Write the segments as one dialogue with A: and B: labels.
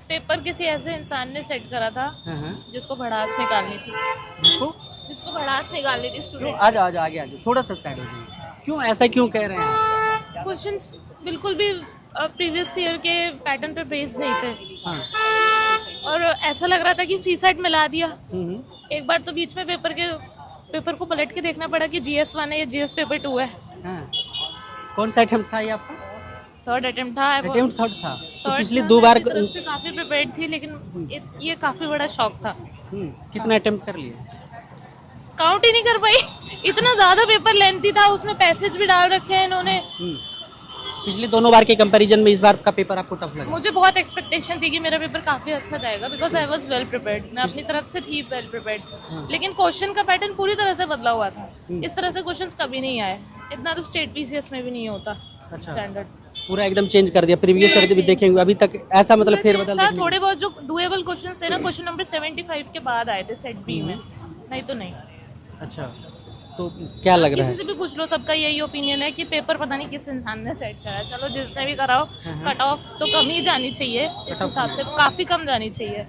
A: Paper किसी ऐसे इंसान ने सेट करा था जिसको भड़ास निकालनी थी।
B: जिसको
A: जिसको भड़ास निकालनी थी
B: क्यों
A: स्टूडेंट्स
B: आ जाओ आगे आ जाओ, थोड़ा सा साइड हो जाइए। क्यों ऐसा क्यों कह रहे हैं?
A: क्वेश्चंस बिल्कुल भी प्रीवियस ईयर के पैटर्न पे बेस्ड नहीं थे
B: हाँ।
A: और ऐसा लग रहा था कि सी सेट मिला दिया।
B: हम्म।
A: एक बार तो बीच में पेपर को पलट के देखना पड़ा कि GS1 है या GS पेपर 2 है।
B: हाँ। कौन सा अटेम्प्ट था ये आपका?
A: थर्ड अटेम्प्ट था।
B: अटेम्प्ट थर्ड था तो
A: थर्ड
B: पिछली
A: था,
B: दो
A: मैं
B: बार
A: अपनी तरफ से काफी प्रिपेयर्ड थी लेकिन ये काफी बड़ा शॉक था।
B: कितना अटेम्प्ट कर लिए?
A: काउंट ही नहीं कर पाई। इतना ज्यादा पेपर लेंथी था, उसमें पैसेज भी डाल रखे हैं इन्होंने।
B: पिछले दोनों बार के कंपैरिजन में इस बार का पेपर आपको टफ लगा?
A: मुझे बहुत एक्सपेक्टेशन थी कि मेरा पेपर काफी अच्छा जाएगा because I was well prepared. मैं अपनी तरफ से थी वेल प्रिपेयर्ड, लेकिन क्वेश्चन का पैटर्न पूरी तरह से बदला हुआ था। इस तरह से क्वेश्चंस कभी नहीं आए। इतना तो स्टेट PCS में भी नहीं होता स्टैंडर्ड।
B: पूरा एकदम चेंज कर दिया। प्रीवियस ईयर भी देखेंगे अभी तक ऐसा मतलब
A: पूरा
B: फेरबदल
A: change था।
B: देखने
A: थोड़े बहुत जो डुएबल क्वेश्चंस थे ना, क्वेश्चन नंबर 75 के बाद आए थे सेट बी में, नहीं तो नहीं।
B: अच्छा, तो क्या लग रहा
A: किसी
B: है?
A: से भी पूछ लो, सबका यही ओपिनियन है कि पेपर पता नहीं किस इंसान ने सेट करा। चलो जिसने भी कराओ, कट ऑफ तो कम ही जानी चाहिए। इस हिसाब से काफी कम जानी चाहिए।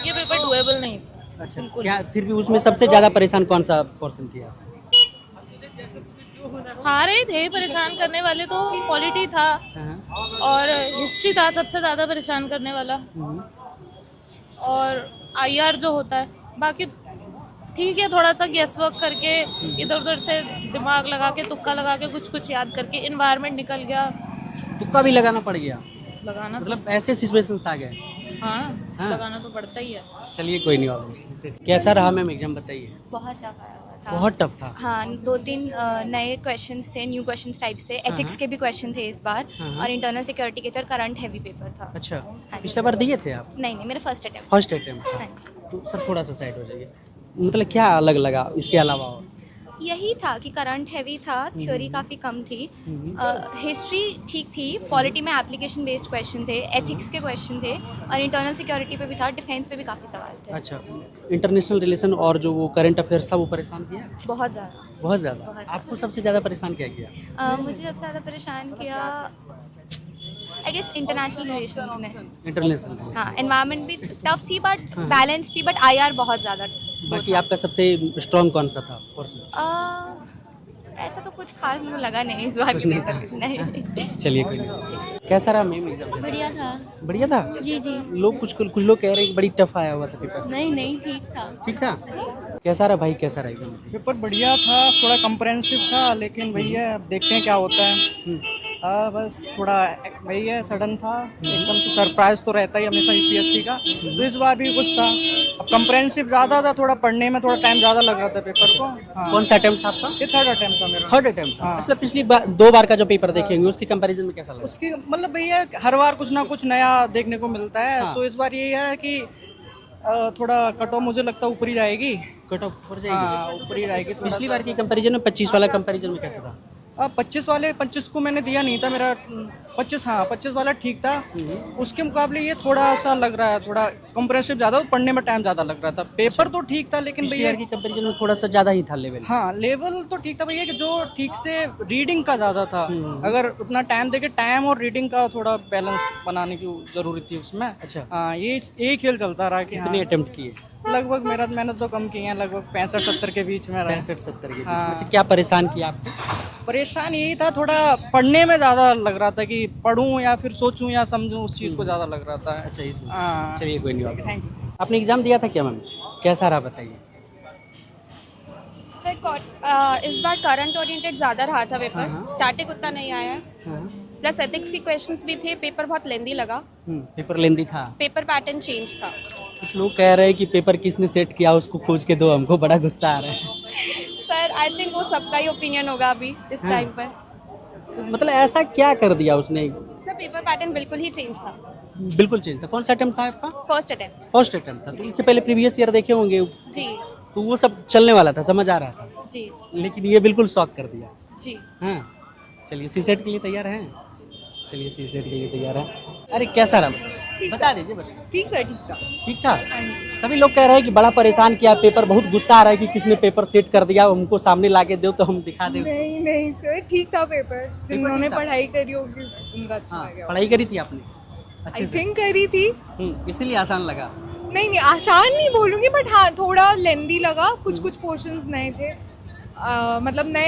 A: ये पेपर डुएबल नहीं था।
B: अच्छा,
A: बिल्कुल।
B: क्या फिर भी उसमें सबसे ज्यादा परेशान कौन सा पोर्शन किया?
A: सारे ही थे परेशान करने वाले, तो पॉलिटी था और हिस्ट्री था सबसे ज्यादा परेशान करने वाला, और IR जो होता है। बाकी ठीक है, थोड़ा सा गेस वर्क करके इधर उधर से दिमाग लगा के, तुक्का लगा के, कुछ कुछ याद करके इन्वायरमेंट निकल गया।
B: तुक्का भी लगाना पड़ गया?
A: लगाना
B: मतलब ऐसे सिचुएशंस आ गए?
A: हाँ, लगाना तो पड़ता ही है।
B: चलिए कोई नहीं वाला। कैसा रहा मैम एग्जाम, बताइए।
C: बहुत टफ आया हुआ था।
B: बहुत टफ था।
C: हाँ, 2-3 नए क्वेश्चंस थे, न्यू क्वेश्चंस टाइप्स थे। एथिक्स के भी क्वेश्चन थे इस बार, और इंटरनल सिक्योरिटी के तरह करंट हैवी पेपर था।
B: अच्छा,
C: हाँ।
B: पिछले बार दिए थे आप?
C: नहीं, मेरा फर्स्ट अटेम्प्ट।
B: फर्स्ट अटेम्प्ट था।
C: हाँ जी।
B: तो सर थोड़ा सा साइड हो जाइए। मतलब क्या अलग लगा इसके अलावा और?
C: यही था कि करंट हैवी था, थ्योरी काफ़ी कम थी, हिस्ट्री ठीक थी, पॉलिटी में एप्लीकेशन बेस्ड क्वेश्चन थे, एथिक्स के क्वेश्चन थे, और इंटरनल सिक्योरिटी पे भी था, डिफेंस पे भी काफ़ी सवाल थे।
B: अच्छा, इंटरनेशनल रिलेशन और जो वो करंट अफेयर्स था वो परेशान किया?
C: बहुत ज़्यादा।
B: बहुत ज़्यादा। आपको सबसे ज़्यादा परेशान क्या किया?
C: मुझे सबसे ज़्यादा परेशान किया आई गेस इंटरनेशनल रिलेशंस ने।
B: इंटरनेशनल।
C: हाँ, एनवायरनमेंट भी टफ थी बट बैलेंस थी, बट IR बहुत ज़्यादा।
B: बाकी आपका सबसे स्ट्रॉन्ग कौन सा था पोर्शन?
C: ऐसा तो कुछ खास मुझे लगा नहीं इस बार
B: कुछ
C: के
B: नहीं
C: पेपर में। नहीं।
B: चलिए कोई नहीं। कैसा रहा मैम एग्जाम?
D: बढ़िया था।
B: बढ़िया था।
D: जी जी।
B: लोग कुछ लोग कह रहे हैं कि बड़ी टफ आया हुआ था पेपर।
D: नहीं नहीं, ठीक था।
B: ठीक था। कैसा रहा भाई, कैसा रहा एग्जाम?
E: पेपर बढ़िया था, थोड़ा कंप्रहेंसिव था, लेकिन भैया अब देखते हैं क्या होता है। बस थोड़ा वही है, सडन था एकदम से। सरप्राइज तो रहता ही हमेशा UPSC का, तो इस बार भी कुछ था। अब कंप्रहेंसिव ज़्यादा था, थोड़ा पढ़ने में थोड़ा टाइम ज़्यादा लग रहा था पेपर को। हाँ।
B: कौन सा अटेम्प्ट था आपका?
E: ये थर्ड अटेम्प्ट था मेरा।
B: थर्ड अटेम्प्ट था।
E: हाँ।
B: मतलब पिछली दो बार का जो पेपर देखेंगे उसके कंपैरिजन में कैसा लगा?
E: उसकी मतलब भैया हर बार कुछ ना कुछ नया देखने को मिलता है।
B: हाँ।
E: तो इस बार ये है कि थोड़ा कट ऑफ मुझे लगता है ऊपर ही जाएगी।
B: कट ऑफ ऊपर जाएगी?
E: हाँ, ऊपर ही जाएगी।
B: पिछली बार की कंपैरिजन में 25 वाला कंपैरिजन में कैसा था?
E: 25 को मैंने दिया नहीं था, मेरा 25 वाला ठीक था। उसके मुकाबले ये थोड़ा सा लग रहा है, थोड़ा कंप्रेसिव ज़्यादा, पढ़ने में टाइम ज़्यादा लग रहा था। पेपर तो ठीक था, लेकिन
B: पिछली
E: भैया
B: बार की कंपैरिजन में थोड़ा सा ज़्यादा ही था लेवल।
E: हाँ, लेवल तो ठीक था भैया, कि जो ठीक से रीडिंग का ज़्यादा था। अगर उतना टाइम देके टाइम और रीडिंग का थोड़ा बैलेंस बनाने की ज़रूरत थी उसमें।
B: अच्छा।
E: हाँ, ये खेल चलता रहा कि
B: कितने अटेम्प्ट किए?
E: लगभग मैंने तो कम किए हैं, लगभग 65-70 के बीच में रहा।
B: 65-70 के बीच में।
E: हाँ।
B: अच्छा, क्या परेशान किया आपको?
E: परेशान यही था, थोड़ा पढ़ने में ज़्यादा लग रहा था कि पढ़ूं या फिर सोचूं या समझूं, उस चीज़ को ज़्यादा लग रहा था।
B: अच्छा, इसमें।
E: हाँ।
B: चलिए कोई नहीं।
E: Thank you.
B: आपने एग्जाम दिया था क्या मैम? कैसा रहा बताइए?
C: सर, इस बार करंट ओरिएंटेड ज़्यादा रहा था पेपर, स्टैटिक उतना नहीं आया है, प्लस एथिक्स के क्वेश्चंस भी थे। पेपर बहुत लेंदी लगा,
B: पेपर लेंदी था।
C: पेपर पैटर्न चेंज था।
B: कुछ लोग कह रहे हैं कि पेपर किसने सेट किया उसको खोज के दो, हमको बड़ा गुस्सा आ रहा है।
C: सर, आई थिंक वो सबका ही ओपिनियन होगा अभी इस टाइम पर।
B: तो मतलब ऐसा क्या कर दिया उसने?
C: सर, पेपर पैटर्न बिल्कुल ही चेंज था।
B: बिल्कुल चेंज था। कौन सा अटेम्प्ट था आपका?
C: First attempt.
B: फर्स्ट अटेम्प्ट था। तो इससे पहले प्रीवियस ईयर देखे होंगे,
C: जी
B: तो वो सब चलने वाला था, समझ आ रहा था।
C: जी
B: लेकिन ये बिल्कुल शॉक कर दिया।
C: जी।
B: हाँ, चलिए सीसेट के लिए तैयार हैं? चलिए सीसेट के लिए तैयार हैं। अरे कैसा रहा बता दीजिए बस।
C: ठीक था, ठीक था।
B: ठीक था। सभी लोग कह रहे हैं कि बड़ा परेशान किया पेपर, बहुत गुस्सा आ रहा है कि किसने पेपर सेट कर दिया, हमको सामने ला के दो तो हम दिखा दें।
F: नहीं नहीं सर, ठीक था पेपर। जिन्होंने
B: ठीक था?
F: पढ़ाई करी होगी उनका अच्छा
B: हाँ,
F: गया।
B: पढ़ाई करी थी आपने? अच्छे
D: आई
B: से?
D: थिंक करी थी।
B: इसीलिए आसान लगा।
D: नहीं नहीं आसान नहीं बोलूँगी बट हाँ थोड़ा लेंदी लगा, कुछ कुछ पोर्शंस नए थे, मतलब नए